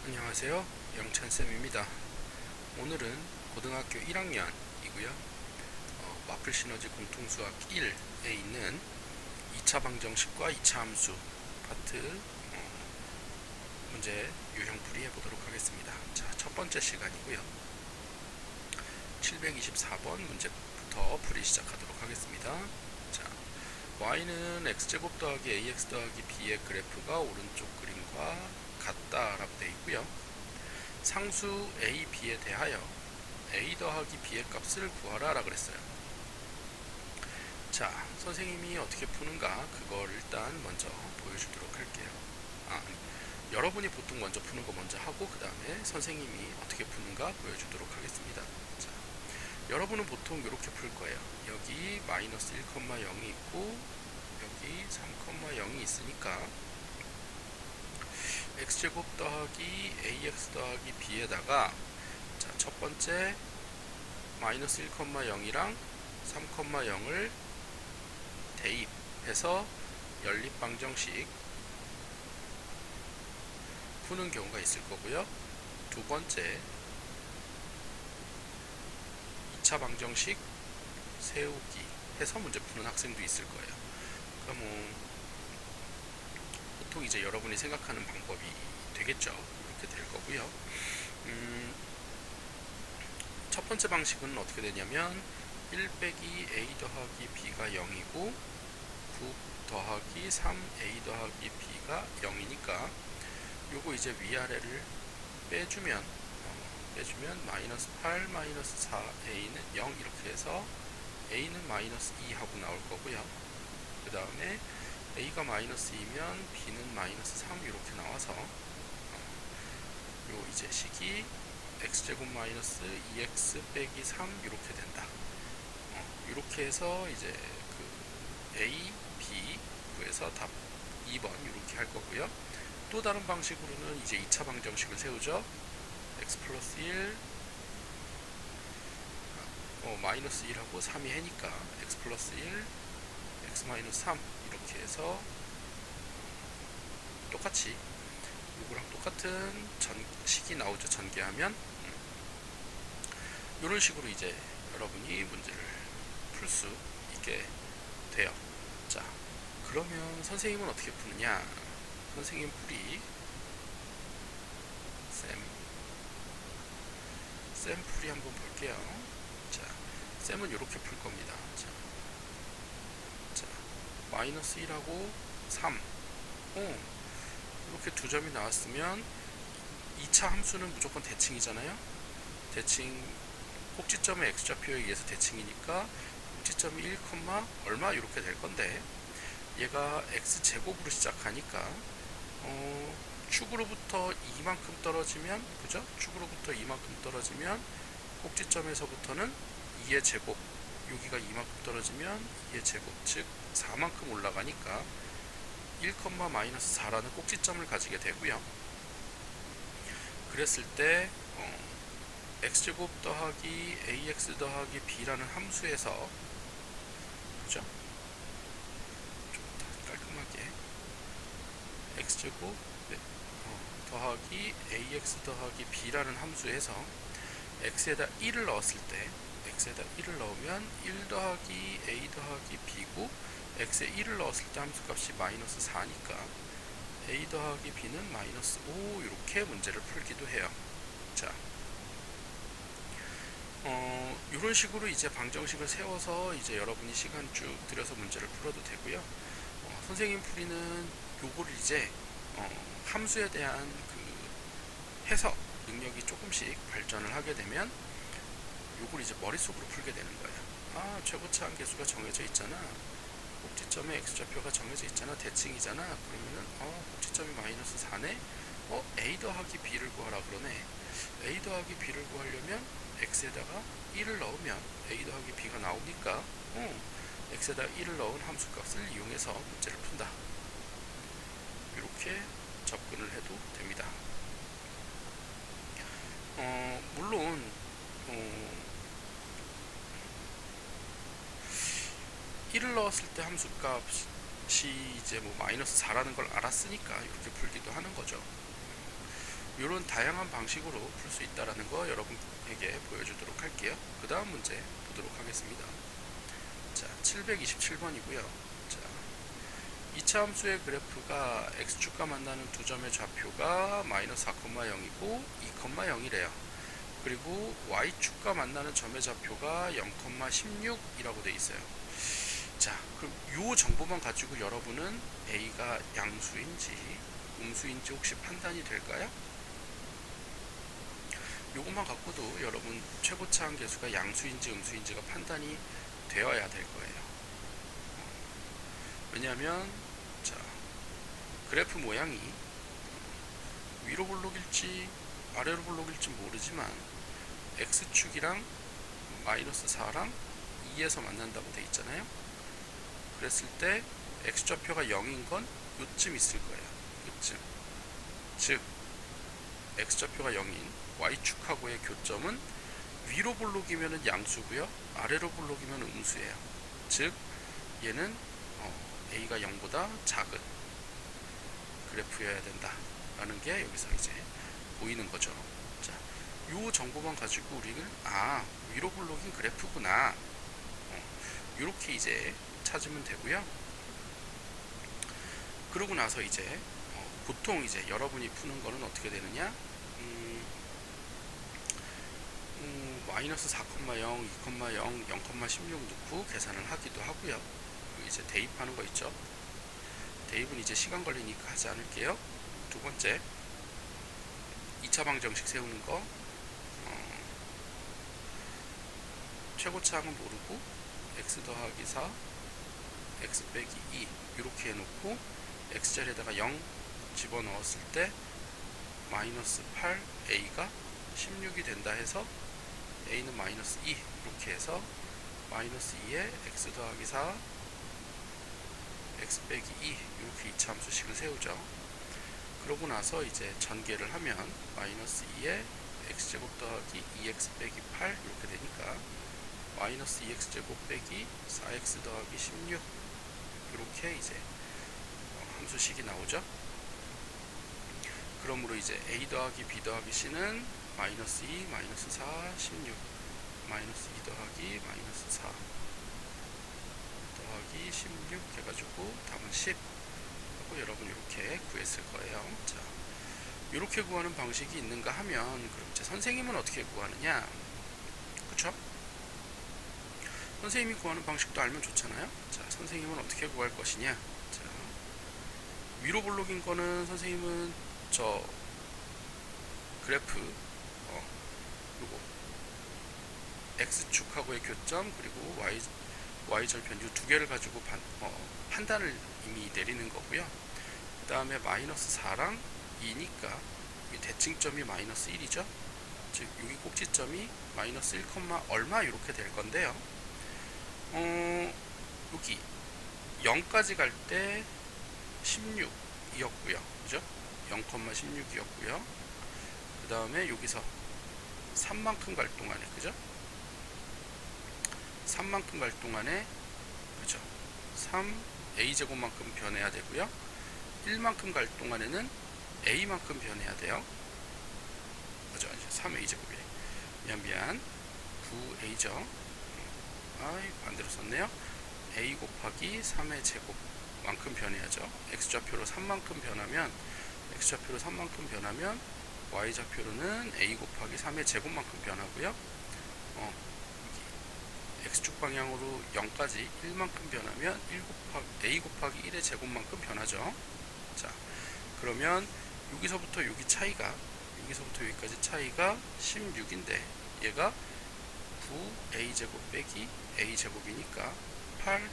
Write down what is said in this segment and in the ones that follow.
안녕하세요. 영찬쌤입니다. 오늘은 고등학교 1학년이고요. 마플 시너지 공통수학 1에 있는 2차 방정식과 2차 함수 파트 문제 유형풀이 해보도록 하겠습니다. 자, 첫 번째 시간이고요. 724번 문제부터 풀이 시작하도록 하겠습니다. 자, y는 x제곱 더하기 ax 더하기 b의 그래프가 오른쪽 그림과 같다라고 되어 있고요. 상수 a, b에 대하여 a 더하기 b의 값을 구하라 라고 그랬어요. 자, 선생님이 어떻게 푸는가 그걸 일단 먼저 보여주도록 할게요. 여러분이 보통 먼저 푸는 거 먼저 하고 그 다음에 선생님이 어떻게 푸는가 보여주도록 하겠습니다. 자, 여러분은 보통 이렇게 풀 거예요. 여기 마이너스 1,0이 있고 여기 3,0이 있으니까 x제곱 더하기 ax 더하기 b에다가 자, 첫 번째 마이너스 1,0이랑 3,0을 대입해서 연립방정식 푸는 경우가 있을 거고요. 두 번째 2차 방정식 세우기 해서 문제 푸는 학생도 있을 거예요. 그러니까 보통 이제 여러분이 생각하는 방법이 되겠죠. 이렇게 될 거고요. 첫 번째 방식은 어떻게 되냐면 1 빼기 a 더하기 b가 0이고 9 더하기 3a 더하기 b가 0이니까 요거 이제 위아래를 빼주면 마이너스 8 마이너스 4a는 0 이렇게 해서 a는 마이너스 2 하고 나올 거고요. 그 다음에 a가 마이너스 2면 b는 마이너스 3 이렇게 나와서 요 이제 식이 x제곱 마이너스 2x 빼기 3 이렇게 된다. 이렇게 해서 이제 그 a, b 구해서 답 2번 이렇게 할 거고요. 또 다른 방식으로는 이제 2차 방정식을 세우죠. x 플러스 1 마이너스 1하고 3이 해니까 x 플러스 1 x 마이너스 3 이렇게 해서 똑같이 이거랑 똑같은 식이 나오죠. 전개하면 이런 식으로 이제 여러분이 문제를 풀 수 있게 돼요. 자, 그러면 선생님은 어떻게 푸느냐? 선생님 풀이 쌤 풀이 한번 볼게요. 자, 쌤은 이렇게 풀 겁니다. 자, 마이너스 1하고 3 이렇게 두 점이 나왔으면 2차 함수는 무조건 대칭이잖아요. 대칭 꼭지점의 x좌표에 의해서 대칭이니까 꼭지점이 1, 얼마 이렇게 될 건데 얘가 x제곱으로 시작하니까 축으로부터 이만큼 떨어지면 그죠? 축으로부터 이만큼 떨어지면 꼭지점에서부터는 2의 제곱 여기가 이만큼 떨어지면 2의 제곱 즉 4만큼 올라가니까 1, 마이너스 4라는 꼭지점을 가지게 되고요. 그랬을 때 x제곱 더하기 ax 더하기 b라는 함수에서 그죠? 좀 깔끔하게 x제곱 더하기 ax 더하기 b라는 함수에서 x에다 1을 넣었을 때 x에다 1을 넣으면 1 더하기 a 더하기 b고 x에 1을 넣었을 때 함수값이 마이너스 4니까 a 더하기 b는 마이너스 5 이렇게 문제를 풀기도 해요. 자, 이런 식으로 이제 방정식을 세워서 이제 여러분이 시간 쭉 들여서 문제를 풀어도 되고요. 선생님 풀이는 요거를 이제 함수에 대한 그 해석 능력이 조금씩 발전을 하게 되면 요걸 이제 머릿속으로 풀게 되는 거예요. 최고차 한계수가 정해져 있잖아. 꼭지점의 x좌표가 정해져 있잖아. 대칭이잖아. 그러면은 꼭지점이 마이너스 4네. a 더하기 b를 구하라 그러네. a 더하기 b를 구하려면 x에다가 1을 넣으면 a 더하기 b가 나오니까 x에다 1을 넣은 함수값을 이용해서 문제를 푼다. 이렇게 접근을 해도 됩니다. 물론 1을 넣었을 때 함수값이 이제 마이너스 4라는 걸 알았으니까 이렇게 풀기도 하는 거죠. 이런 다양한 방식으로 풀 수 있다라는 거 여러분에게 보여주도록 할게요. 그 다음 문제 보도록 하겠습니다. 자, 727번이고요. 자, 2차 함수의 그래프가 x축과 만나는 두 점의 좌표가 마이너스 4,0이고 2,0이래요. 그리고 y축과 만나는 점의 좌표가 0,16이라고 되어 있어요. 자, 그럼 이 정보만 가지고 여러분은 a가 양수인지 음수인지 혹시 판단이 될까요? 요것만 갖고도 여러분 최고차 함계수가 양수인지 음수인지가 판단이 되어야 될 거예요. 왜냐하면 자, 그래프 모양이 위로 볼록일지 아래로 볼록일지 모르지만 x축이랑 마이너스 4랑 2에서 만난다고 돼 있잖아요. 그랬을 때 x좌표가 0인 건 요쯤 있을 거예요. 요쯤. 즉 x좌표가 0인 y축하고의 교점은 위로 볼록이면 양수고요, 아래로 볼록이면 음수예요. 즉 얘는 a가 0보다 작은 그래프여야 된다 라는 게 여기서 이제 보이는 거죠. 자, 요 정보만 가지고 우리는 위로 볼록인 그래프구나 이렇게 이제 찾으면 되고요. 그러고 나서 이제 보통 이제 여러분이 푸는 거는 어떻게 되느냐, 마이너스 4,0, 2,0, 0,16 넣고 계산을 하기도 하고요. 이제 대입하는 거 있죠. 대입은 이제 시간 걸리니까 하지 않을게요. 두 번째 2차 방정식 세우는 거, 최고차항은 모르고 x 더하기 4 x 빼기 2 이렇게 해놓고 x자리에다가 0 집어넣었을 때 마이너스 8 a가 16이 된다 해서 a는 마이너스 2 이렇게 해서 마이너스 2에 x 더하기 4 x 빼기 2 이렇게 2차 함수식을 세우죠. 그러고 나서 이제 전개를 하면 마이너스 2에 x제곱 더하기 2x 빼기 8 이렇게 되니까 마이너스 2x제곱 빼기 4x 더하기 16 이렇게 이제 함수식이 나오죠. 그러므로 이제 a 더하기 b 더하기 c는 마이너스 2, 마이너스 4, 16 마이너스 2 더하기 마이너스 4 더하기 16 해가지고 답은 10 하고 여러분 이렇게 구했을 거예요. 자, 이렇게 구하는 방식이 있는가 하면 그럼 이제 선생님은 어떻게 구하느냐, 그쵸? 선생님이 구하는 방식도 알면 좋잖아요. 자, 선생님은 어떻게 구할 것이냐. 자, 위로 볼록인 거는 선생님은 저 그래프 요거 x축하고의 교점 그리고 y절편 이 두 개를 가지고 판단을 이미 내리는 거고요. 그 다음에 마이너스 4랑 2니까 대칭점이 마이너스 1이죠. 즉 여기 꼭지점이 마이너스 1, 얼마 이렇게 될 건데요. 여기 0까지 갈 때 16이었고요. 그죠? 0,16이었고요. 그 다음에 여기서 3만큼 갈 동안에, 그죠? 3만큼 갈 동안에, 그죠? 3 a제곱만큼 변해야 되고요. 1만큼 갈 동안에는 a만큼 변해야 돼요. 맞아, 3a제곱이래. 미안. 9a죠. 반대로 썼네요. a 곱하기 3의 제곱만큼 변해야죠. x좌표로 3만큼 변하면 y좌표로는 a 곱하기 3의 제곱만큼 변하고요. x축 방향으로 0까지 1만큼 변하면 a 곱하기 1의 제곱만큼 변하죠. 자, 그러면 여기서부터 여기 차이가, 여기서부터 여기까지 차이가 16인데 얘가 9a제곱 빼기 a제곱이니까 8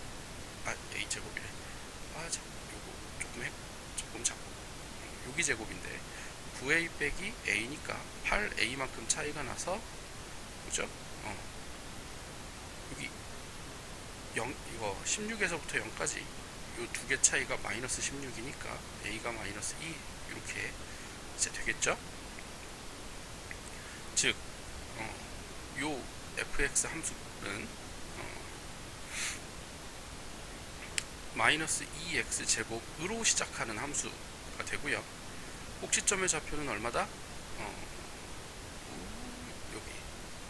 a제곱이래. 요거 조금 잡고 여기 제곱인데 9a 빼기 a니까 8a만큼 차이가 나서, 그죠? 여기 이거 16에서부터 0까지 요 두 개 차이가 마이너스 16이니까 a가 마이너스 2 이렇게 이제 되겠죠? 즉 요 fx 함수는 마이너스 2x 제곱으로 시작하는 함수가 되고요. 꼭지점의 좌표는 얼마다? 여기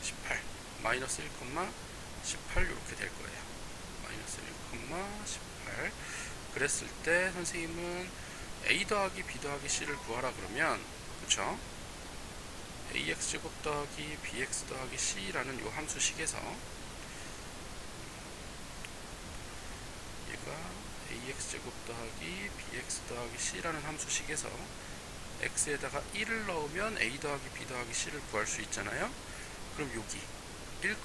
18 마이너스 1, 18 이렇게 될 거예요. 마이너스 1, 18 그랬을 때 선생님은 a 더하기 b 더하기 c를 구하라 그러면 그쵸? ax제곱 더하기 bx 더하기 c라는 요 함수식에서 얘가 ax제곱 더하기 bx 더하기 c라는 함수식에서 x에다가 1을 넣으면 a 더하기 b 더하기 c를 구할 수 있잖아요. 그럼 여기 1,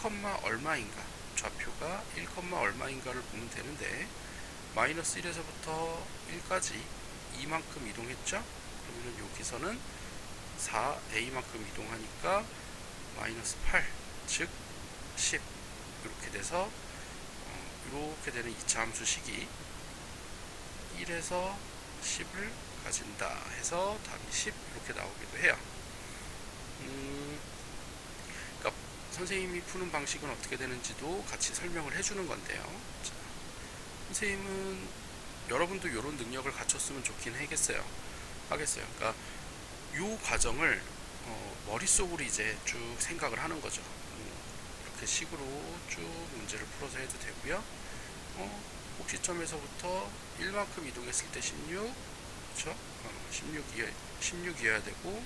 얼마인가 좌표가 1, 얼마인가를 보면 되는데 마이너스 1에서부터 1까지 2만큼 이동했죠. 그러면 여기서는 4a만큼 이동하니까 마이너스 8 즉 10 이렇게 돼서 이렇게 되는 2차 함수식이 1에서 10을 가진다 해서 답이 10 이렇게 나오기도 해요. 그러니까 선생님이 푸는 방식은 어떻게 되는지도 같이 설명을 해주는 건데요. 자, 선생님은 여러분도 이런 능력을 갖췄으면 좋긴 하겠어요. 그러니까 이 과정을 머릿속으로 이제 쭉 생각을 하는 거죠. 이렇게 식으로 쭉 문제를 풀어서 해도 되고요. 꼭지점에서부터 1만큼 이동했을 때 16, 그렇죠? 16이어야 되고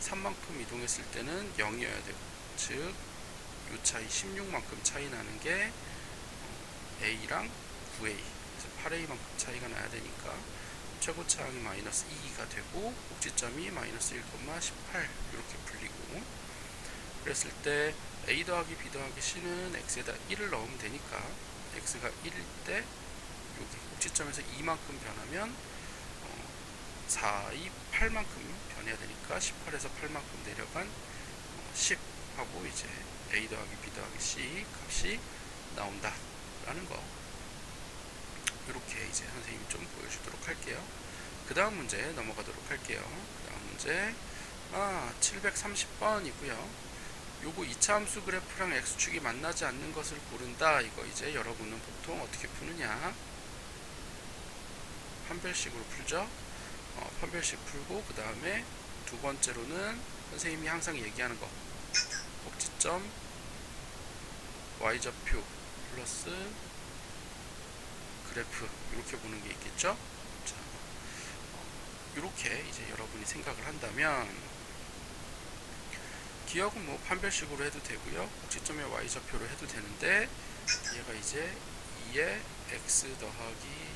3만큼 이동했을 때는 0이어야 되고, 즉 이 차이 16만큼 차이 나는 게 A랑 9A, 그래서 8A만큼 차이가 나야 되니까 최고차항이 마이너스 2가 되고 꼭지점이 마이너스 1,18 이렇게 풀리고, 그랬을 때 A 더하기 B 더하기 C는 X에다 1을 넣으면 되니까 X가 1일 때 여기 꼭지점에서 2만큼 변하면 4, 2, 8만큼 변해야 되니까 18에서 8만큼 내려간 10 하고 이제 A 더하기 B 더하기 C 값이 나온다 라는 거, 이렇게 이제 선생님이 좀 보여주도록 할게요. 그 다음 문제 넘어가도록 할게요. 그 다음 문제 730번이고요. 요거 2차 함수 그래프랑 x축이 만나지 않는 것을 고른다. 이거 이제 여러분은 보통 어떻게 푸느냐, 판별식으로 풀죠. 판별식 풀고 그 다음에 두 번째로는 선생님이 항상 얘기하는 거, 꼭지점 y좌표 플러스 그래프 이렇게 보는 게 있겠죠. 자, 이렇게 이제 여러분이 생각을 한다면 기억은 뭐 판별식으로 해도 되고요, 꼭지점의 y좌표로 해도 되는데 얘가 이제 2의 x 더하기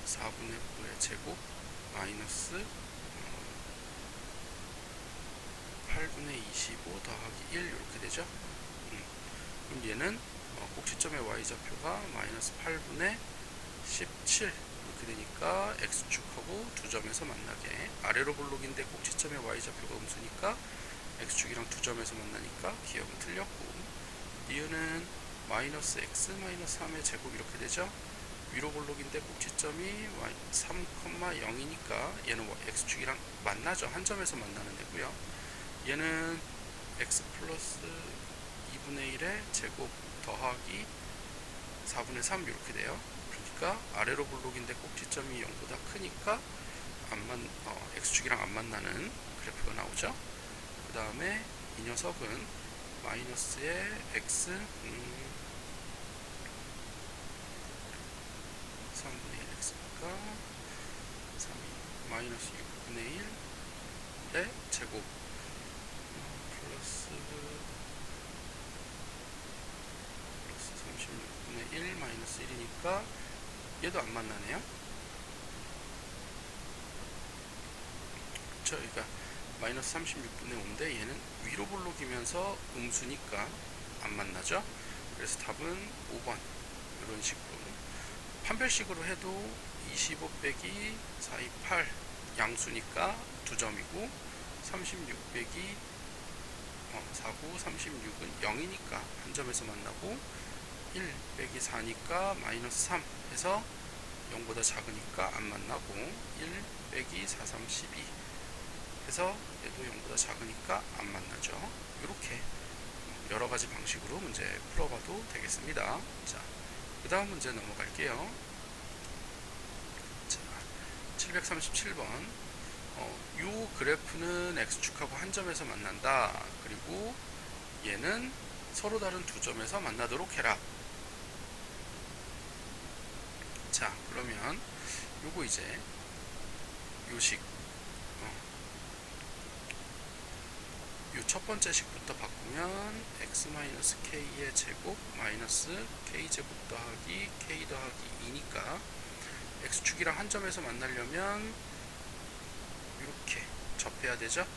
4분의 9의 제곱 마이너스 8분의 25 더하기 1 이렇게 되죠. 그럼 얘는 꼭지점의 y좌표가 마이너스 8분의 17 이렇게 되니까 x축하고 두 점에서 만나게, 아래로 볼록인데 꼭지점의 y좌표가 음수니까 x축이랑 두 점에서 만나니까 기억은 틀렸고, 이유는 마이너스 x 마이너스 3의 제곱 이렇게 되죠. 위로 볼록인데 꼭지점이 3,0이니까 얘는 x축이랑 만나죠. 한 점에서 만나는 애고요. 얘는 x 플러스 2분의 1의 제곱 더하기 4분의 3 이렇게 돼요. 그러니까 아래로 볼록인데 꼭지점이 0보다 크니까 x축이랑 안 만나는 그래프가 나오죠. 그 다음에 이 녀석은 마이너스의 x 3분의 1 x니까 3이 마이너스 6분의 1의 제곱 플러스 36분의 1 마이너스 1이니까 얘도 안 만나네요. 그쵸? 그러니까 마이너스 36분의 5인데 얘는 위로 볼록이면서 음수니까 안 만나죠. 그래서 답은 5번 이런 식으로 판별식으로 해도 25 빼기 4, 2, 8 양수니까 2점이고 36 빼기 4, 9, 36은 0이니까 한 점에서 만나고 1 빼기 4니까 마이너스 3 해서 0보다 작으니까 안 만나고 1 빼기 4, 3, 12 해서 얘도 0보다 작으니까 안 만나죠. 이렇게 여러가지 방식으로 문제 풀어봐도 되겠습니다. 자, 그 다음 문제 넘어갈게요. 자, 737번 요 그래프는 x축하고 한 점에서 만난다. 그리고 얘는 서로 다른 두 점에서 만나도록 해라. 자, 그러면 요거 이제 요식 요 첫 번째 식부터 바꾸면 x-k의 제곱 마이너스 k제곱 더하기 k 더하기 2니까 x축이랑 한 점에서 만나려면 이렇게 접해야 되죠.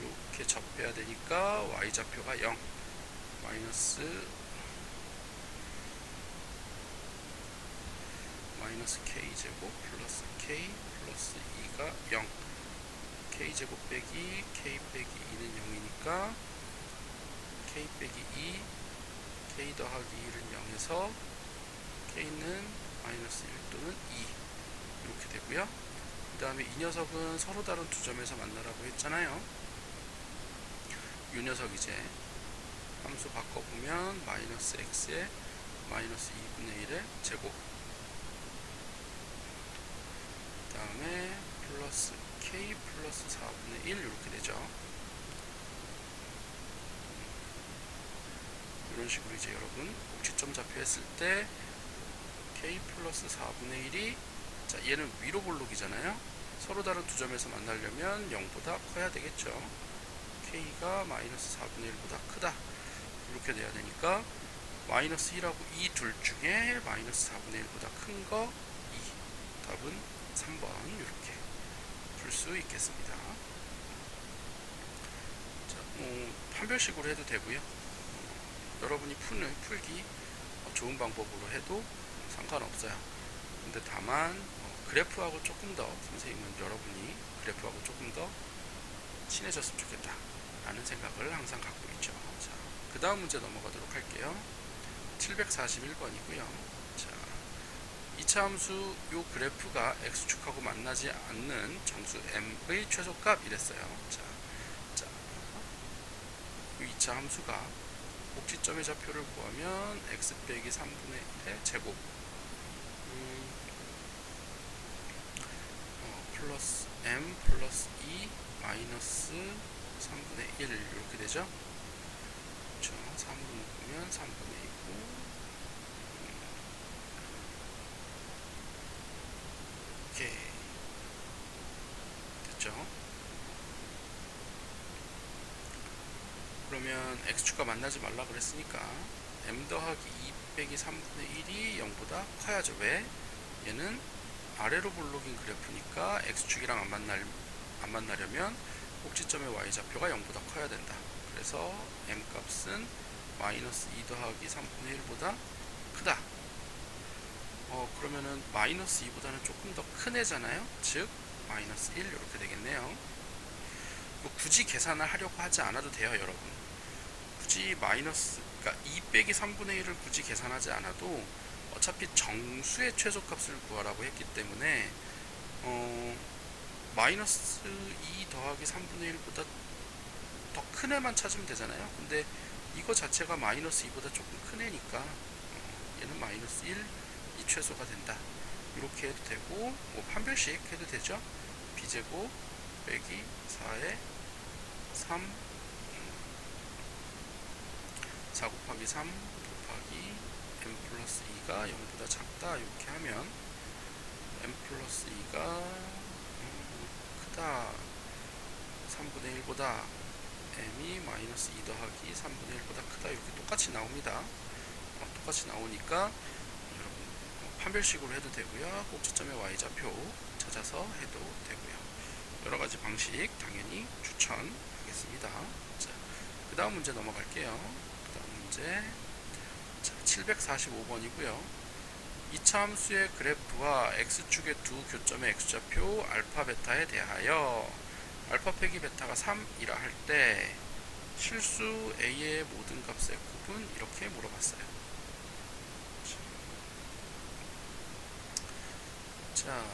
이렇게 접해야 되니까 y좌표가 0 마이너스 k제곱 플러스 k 플러스 2가 0 k제곱 빼기 k 빼기 2는 0이니까 k 빼기 2 k 더하기 1은 0에서 k는 마이너스 1 또는 2 이렇게 되고요. 그 다음에 이 녀석은 서로 다른 두 점에서 만나라고 했잖아요. 이 녀석 이제 함수 바꿔보면 마이너스 x에 마이너스 2분의 1의 제곱 그 다음에 플러스 k 플러스 4분의 1 이렇게 되죠. 이런 식으로 이제 여러분 꼭지점 좌표 했을 때 k 플러스 4분의 1이 자 얘는 위로 볼록이잖아요. 서로 다른 두 점에서 만나려면 0보다 커야 되겠죠. k가 마이너스 4분의 1보다 크다. 이렇게 돼야 되니까 마이너스 1하고 2 둘 중에 마이너스 4분의 1보다 큰 거 2. 답은 3번 이렇게 풀 수 있겠습니다. 자, 판별식으로 해도 되고요. 여러분이 풀기 좋은 방법으로 해도 상관없어요. 근데 다만 그래프하고 조금 더 선생님은 여러분이 그래프하고 조금 더 친해졌으면 좋겠다 라는 생각을 항상 갖고 있죠. 자, 그 다음 문제 넘어가도록 할게요. 741번이고요. 자, 2차 함수 요 그래프가 x축하고 만나지 않는 정수 m의 최소값 이랬어요. 자, 이 2차 함수가 꼭지점의 좌표를 구하면 x 빼기 3분의 1의 제곱 플러스 m 플러스 2 마이너스 3분의 1 이렇게 되죠. 그렇죠. 3으로 묶으면 3분의 2고 이렇게 됐죠. 그러면 x축과 만나지 말라 그랬으니까 m 더하기 2 빼기 3분의 1이 0보다 커야죠. 왜? 얘는 아래로 볼록인 그래프니까 x축이랑 안 만나려면 꼭지점의 y좌표가 0보다 커야 된다. 그래서 m 값은 마이너스 2 더하기 3분의 1보다 크다. 그러면은 마이너스 2보다는 조금 더 큰 애잖아요. 즉 마이너스 1 이렇게 되겠네요. 굳이 계산을 하려고 하지 않아도 돼요, 여러분. 굳이 마이너스, 그러니까 2 빼기 3분의 1을 굳이 계산하지 않아도 어차피 정수의 최소값을 구하라고 했기 때문에 마이너스 2 더하기 3분의 1보다 더 큰 애만 찾으면 되잖아요. 근데 이거 자체가 마이너스 2보다 조금 큰 애니까 얘는 마이너스 1 이 최소가 된다. 이렇게 해도 되고 판별식 해도 되죠. b제곱 빼기 4에 3 4 곱하기 3 곱하기 m 플러스 2가 0보다 작다. 이렇게 하면 m 플러스 2가 크다. 3분의 1보다 m이 마이너스 2 더하기 3분의 1보다 크다. 이렇게 똑같이 나옵니다. 똑같이 나오니까 여러분 판별식으로 해도 되고요. 꼭지점의 y좌표 찾아서 해도 되고요. 여러가지 방식 당연히 추천하겠습니다. 자, 그 다음 문제 넘어갈게요. 그 다음 문제 745번이고요. 2차 함수의 그래프와 x축의 두 교점의 x좌표 알파 베타에 대하여 알파 빼기 베타가 3이라 할 때 실수 a의 모든 값의 곱은 이렇게 물어봤어요. 자,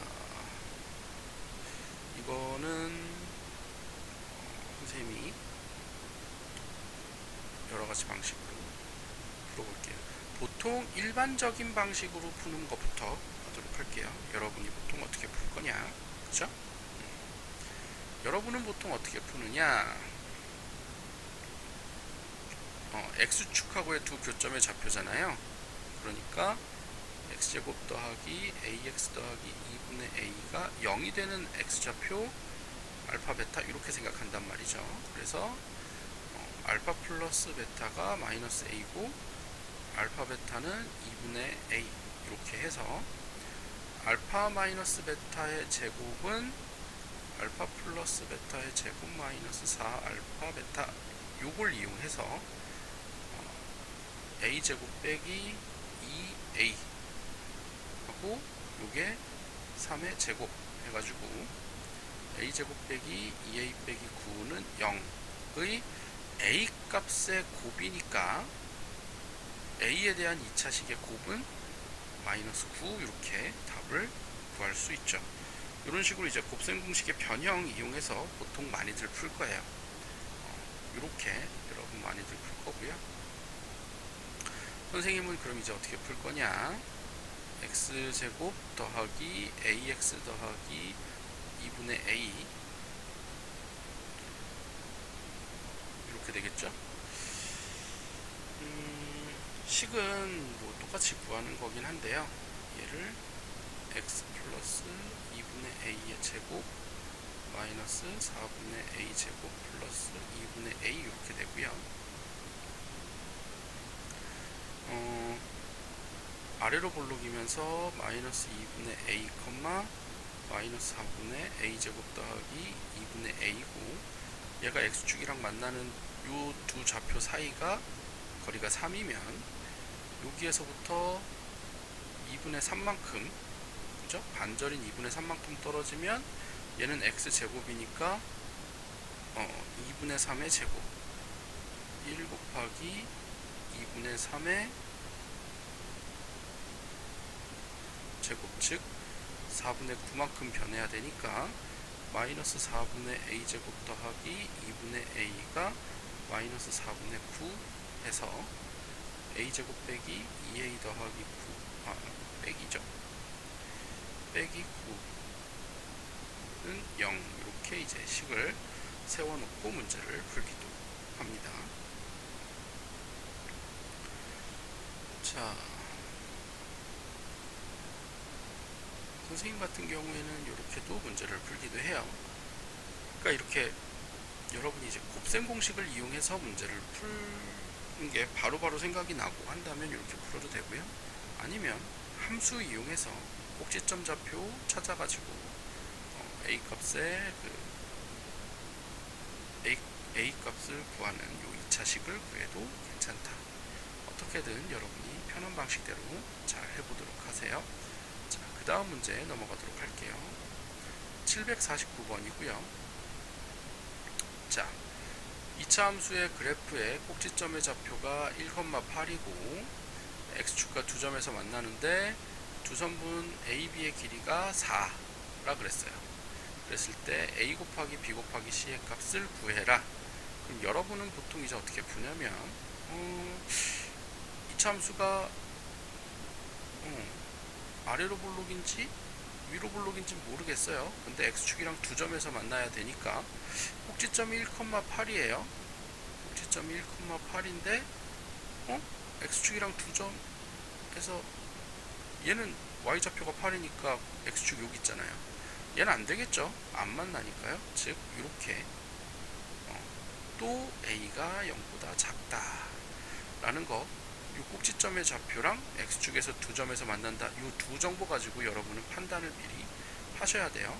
이거는 선생님이 여러가지 방식으로 풀어볼게요. 보통 일반적인 방식으로 푸는 것부터 하도록 할게요. 여러분이 보통 어떻게 풀 거냐. 되겠죠? 여러분은 보통 어떻게 푸느냐? x축하고의 두 교점의 좌표잖아요. 그러니까 x제곱 더하기 ax 더하기 2분의 a가 0이 되는 x좌표 알파 베타 이렇게 생각한단 말이죠. 그래서 알파 플러스 베타가 마이너스 a고 알파 베타는 2분의 a 이렇게 해서 알파 마이너스 베타의 제곱은 알파 플러스 베타의 제곱 마이너스 4 알파 베타 요걸 이용해서 a제곱 빼기 2a 하고 요게 3의 제곱 해가지고 a제곱 빼기 2a 빼기 9는 0의 a 값의 곱이니까 a에 대한 2차식의 곱은 마이너스 9 이렇게 답을 구할 수 있죠. 이런 식으로 이제 곱셈 공식의 변형 이용해서 보통 많이들 풀 거예요. 이렇게 여러분 많이들 풀 거고요. 선생님은 그럼 이제 어떻게 풀 거냐? x제곱 더하기 ax 더하기 2분의 a 이렇게 되겠죠? 식은 뭐 똑같이 구하는 거긴 한데요. 얘를 x 플러스 2분의 a의 제곱 마이너스 4분의 a 제곱 플러스 2분의 a 이렇게 되고요. 아래로 볼록이면서 마이너스 2분의 a, 마이너스 4분의 a 제곱 더하기 2분의 a고 얘가 x축이랑 만나는 요 두 좌표 사이가 거리가 3이면 여기에서부터 2분의 3만큼 그죠? 반절인 2분의 3만큼 떨어지면 얘는 x제곱이니까 2분의 3의 제곱 1 곱하기 2분의 3의 제곱 즉 4분의 9만큼 변해야 되니까 마이너스 4분의 a제곱 더하기 2분의 a가 마이너스 4분의 9 해서 a제곱 빼기 2a 더하기 9 빼기죠. 빼기 9는 0 이렇게 이제 식을 세워놓고 문제를 풀기도 합니다. 자, 선생님 같은 경우에는 이렇게도 문제를 풀기도 해요. 그러니까 이렇게 여러분이 이제 곱셈 공식을 이용해서 문제를 푸는 게 바로바로 생각이 나고 한다면 이렇게 풀어도 되고요. 아니면 함수 이용해서 꼭지점 좌표 찾아가지고 a 값의 a 값을 구하는 요 2차식을 구해도 괜찮다. 어떻게든 여러분이 편한 방식대로 잘 해보도록 하세요. 자, 그 다음 문제 넘어가도록 할게요. 749번이고요. 자, 2차 함수의 그래프의 꼭지점의 좌표가 1,8이고 x축과 두 점에서 만나는데 두 선분 AB의 길이가 4라 그랬어요. 그랬을 때 A 곱하기 B 곱하기 C의 값을 구해라. 그럼 여러분은 보통 이제 어떻게 푸냐면 2차 함수가 아래로 볼록인지 위로 볼록인지 모르겠어요. 근데 x축이랑 두 점에서 만나야 되니까 꼭지점이 1,8이에요. 꼭지점이 1,8인데 x축이랑 두 점에서 얘는 y좌표가 8이니까 x축 여기 있잖아요. 얘는 안 되겠죠. 안 만나니까요. 즉 이렇게 또 a가 0보다 작다 라는 거, 이 꼭지점의 좌표랑 x축에서 두 점에서 만난다, 이 두 정보 가지고 여러분은 판단을 미리 하셔야 돼요.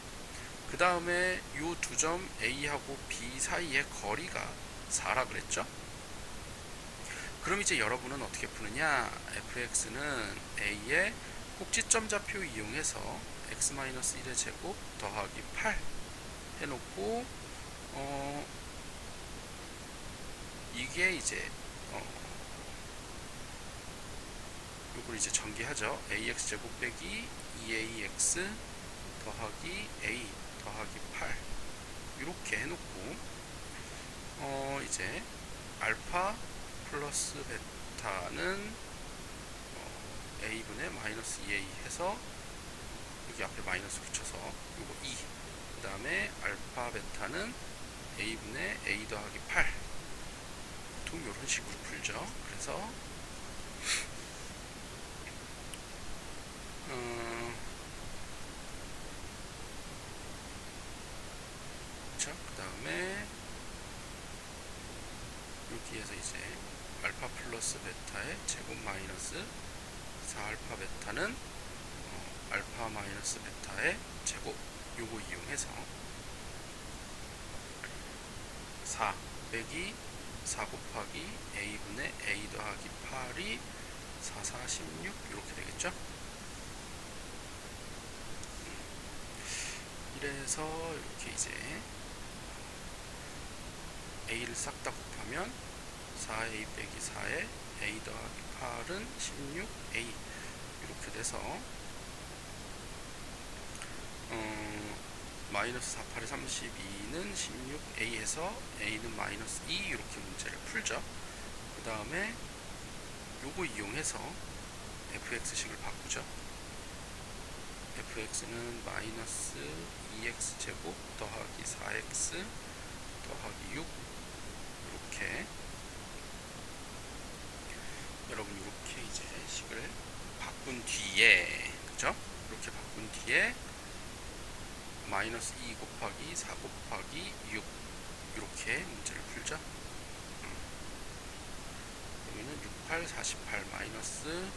그 다음에 이 두 점 a하고 b 사이의 거리가 4라 그랬죠. 그럼 이제 여러분은 어떻게 푸느냐? fx는 a의 꼭지점 좌표 이용해서 x-1의 제곱 더하기 8 해놓고 이게 이제 요걸 이제 전개하죠. ax 제곱 빼기 2ax 더하기 a 더하기 8 이렇게 해놓고 이제 알파 플러스 베타는 a분의 마이너스 2a 해서 여기 앞에 마이너스 붙여서 요거 2. 그 다음에 알파 베타는 a분의 a 더하기 8. 보통 이런 식으로 풀죠. 그래서 그 다음에 여기에서 이제 알파 플러스 베타의 제곱 마이너스 4알파 베타는 알파 마이너스 베타의 제곱, 요거 이용해서 4 빼기 4 곱하기 a분의 a 더하기 8이 4, 4, 16 이렇게 되겠죠. 이래서 이렇게 이제 a를 싹 다 곱하면 4a 빼기 4에 a 더하기 8은 16a 이렇게 돼서 마이너스 4, 8에 32는 16a에서 a는 마이너스 2 이렇게 문제를 풀죠. 그 다음에 요거 이용해서 fx식을 바꾸죠. fx는 마이너스 2x제곱 더하기 4x 더하기 6 이렇게 여러분 이렇게 이제 식을 바꾼 뒤에 그죠? 이렇게 바꾼 뒤에 마이너스 2 곱하기 4 곱하기 6 이렇게 문제를 풀죠. 여기는 68, 48 마이너스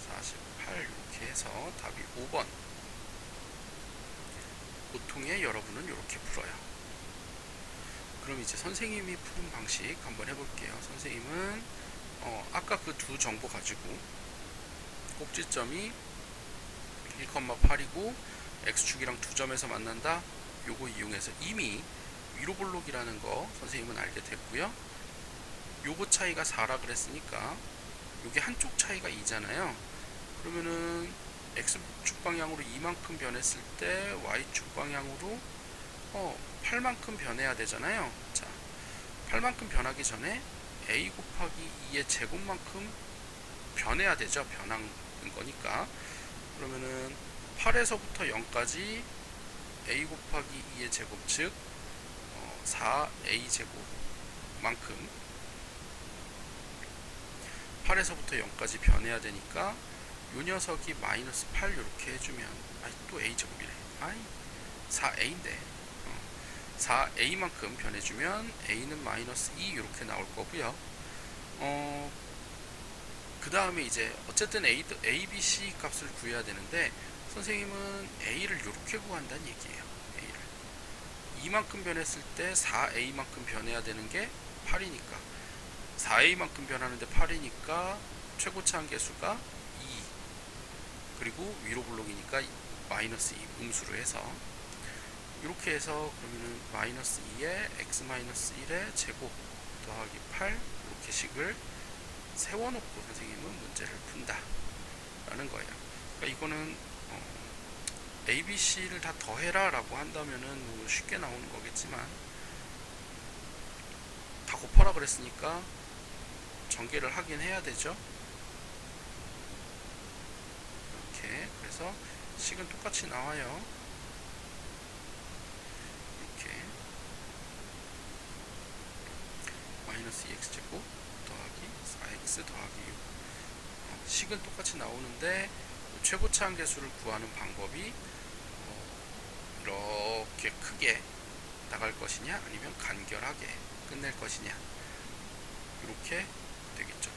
48 이렇게 해서 답이 5번. 보통에 여러분은 이렇게 풀어요. 그럼 이제 선생님이 푸는 방식 한번 해볼게요. 선생님은 아까 그 두 정보 가지고 꼭지점이 1,8이고 x축이랑 두 점에서 만난다. 요거 이용해서 이미 위로볼록이라는 거 선생님은 알게 됐고요. 요거 차이가 4라 그랬으니까 요게 한쪽 차이가 2잖아요. 그러면은 x축 방향으로 2만큼 변했을 때 y축 방향으로 8만큼 변해야 되잖아요. 자, 8만큼 변하기 전에 a 곱하기 2의 제곱만큼 변해야 되죠. 변한 거니까. 그러면은 8에서부터 0까지 a 곱하기 2의 제곱 즉 4a 제곱만큼 8에서부터 0까지 변해야 되니까 요 녀석이 마이너스 8 이렇게 해주면 또 a 제곱이래. 4a인데 4a만큼 변해주면 a는 마이너스 2 이렇게 나올 거고요. 그 다음에 이제 어쨌든 a, b, c 값을 구해야 되는데 선생님은 a를 이렇게 구한다는 얘기예요. a를 2만큼 변했을 때 4a만큼 변해야 되는 게 8이니까 4a만큼 변하는데 8이니까 최고차 한계수가 2 그리고 위로 블록이니까 마이너스 2 음수로 해서 이렇게 해서 그러면은 마이너스 2에 x 마이너스 1의 제곱 더하기 8 이렇게 식을 세워놓고 선생님은 문제를 푼다 라는 거예요. 그러니까 이거는 a, b, c를 다 더해라 라고 한다면은 뭐 쉽게 나오는 거겠지만 다 곱하라 그랬으니까 전개를 하긴 해야 되죠. 이렇게 그래서 식은 똑같이 나와요. 이렇게 마이너스 2x제곱 더하기 4x 더하기 6 식은 똑같이 나오는데 최고차 한계수를 구하는 방법이 이렇게 크게 나갈 것이냐 아니면 간결하게 끝낼 것이냐 이렇게 되겠죠.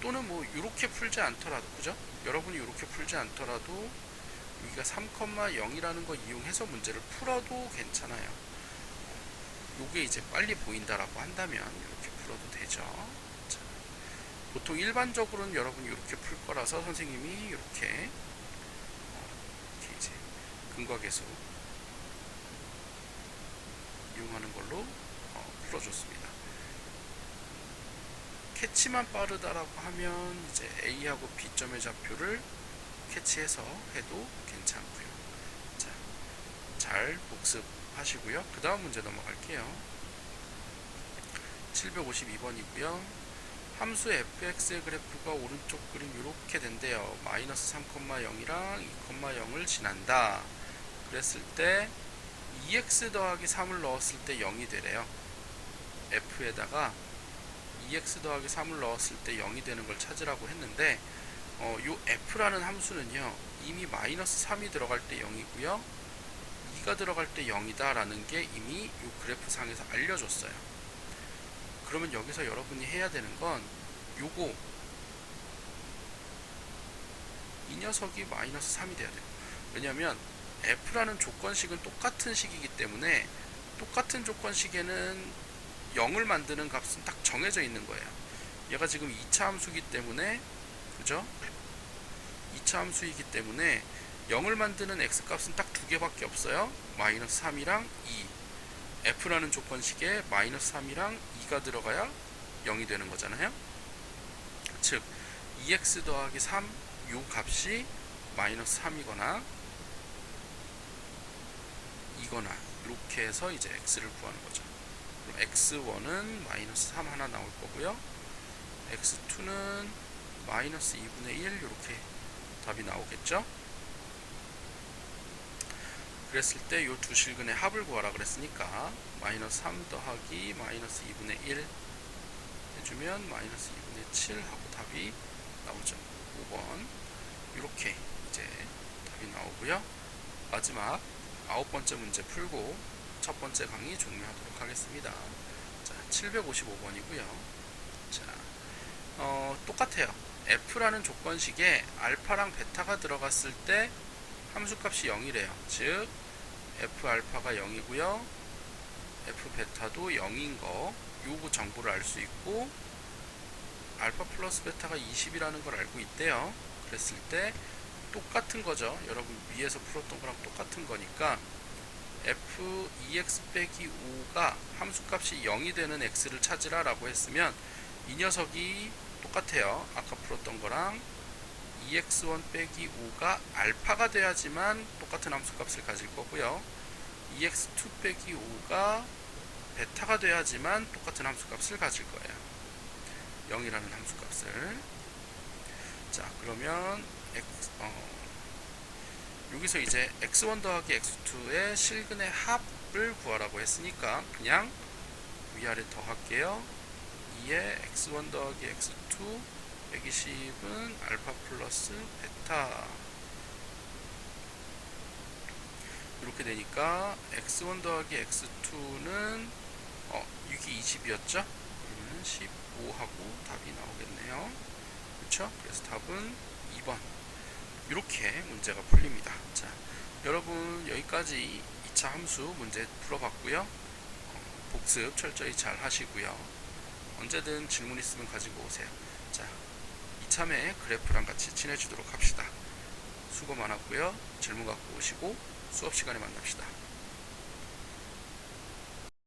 또는 뭐 이렇게 풀지 않더라도 그죠? 여러분이 이렇게 풀지 않더라도 여기가 3,0이라는 거 이용해서 문제를 풀어도 괜찮아요. 요게 이제 빨리 보인다라고 한다면 이렇게 풀어도 되죠. 자, 보통 일반적으로는 여러분이 이렇게 풀 거라서 선생님이 이렇게 이제 근과계수 이용하는 걸로 풀어줬습니다. 캐치만 빠르다라고 하면 이제 A하고 B점의 좌표를 캐치해서 해도 괜찮고요. 자, 잘 복습하시고요. 그 다음 문제 넘어갈게요. 752번이고요. 함수 fx의 그래프가 오른쪽 그림 이렇게 된대요. 마이너스 3,0이랑 2,0을 지난다. 그랬을 때 2x 더하기 3을 넣었을 때 0이 되래요. f에다가 2x 더하기 3을 넣었을 때 0이 되는 걸 찾으라고 했는데 요 f라는 함수는요 이미 마이너스 3이 들어갈 때 0이고요 2가 들어갈 때 0이다 라는 게 이미 요 그래프 상에서 알려줬어요. 그러면 여기서 여러분이 해야 되는 건 요거 이 녀석이 마이너스 3이 돼야 돼요. 왜냐면 f라는 조건식은 똑같은 식이기 때문에 똑같은 조건식에는 0을 만드는 값은 딱 정해져 있는 거예요. 얘가 지금 2차 함수이기 때문에 그죠? 2차 함수이기 때문에 0을 만드는 x값은 딱 두 개밖에 없어요. 마이너스 3이랑 2. f라는 조건식에 마이너스 3이랑 2가 들어가야 0이 되는 거잖아요. 즉 2x 더하기 3 요 값이 마이너스 3이거나 이거나 이렇게 해서 이제 x를 구하는 거죠. 그럼 x1은 마이너스 3 하나 나올 거고요. x2는 마이너스 2분의 1 이렇게 답이 나오겠죠. 그랬을 때 요 두 실근의 합을 구하라 그랬으니까 마이너스 3 더하기 마이너스 2분의 1 해주면 마이너스 2분의 7 하고 답이 나오죠. 5번 이렇게 이제 답이 나오고요. 마지막 9번째 문제 풀고 첫 번째 강의 종료하도록 하겠습니다. 자, 755번이고요. 자, 똑같아요. f라는 조건식에 알파랑 베타가 들어갔을 때 함수값이 0이래요. 즉 f 알파가 0이고요. f 베타도 0인 거 요거 정보를 알 수 있고 알파 플러스 베타가 20이라는 걸 알고 있대요. 그랬을 때 똑같은 거죠. 여러분 위에서 풀었던 거랑 똑같은 거니까 f 2x 빼기 5가 함수값이 0이 되는 x를 찾으라 라고 했으면 이 녀석이 똑같아요. 아까 풀었던 거랑 2x1 빼기 5가 알파가 돼야지만 똑같은 함수값을 가질 거고요. 2x2 빼기 5가 베타가 돼야지만 똑같은 함수값을 가질 거예요. 0이라는 함수값을. 자, 그러면 여기서 이제 x1 더하기 x2의 실근의 합을 구하라고 했으니까 그냥 위아래 더할게요. 2의 x1 더하기 x2 120은 알파 플러스 베타 이렇게 되니까 x1 더하기 x2는 6이 20이었죠? 그러면 15하고 답이 나오겠네요. 그렇죠? 그래서 답은 2번 이렇게 문제가 풀립니다. 자, 여러분 여기까지 2차 함수 문제 풀어봤고요. 복습 철저히 잘 하시고요. 언제든 질문 있으면 가지고 오세요. 자, 이참에 그래프랑 같이 친해지도록 합시다. 수고 많았고요. 질문 갖고 오시고 수업 시간에 만납시다.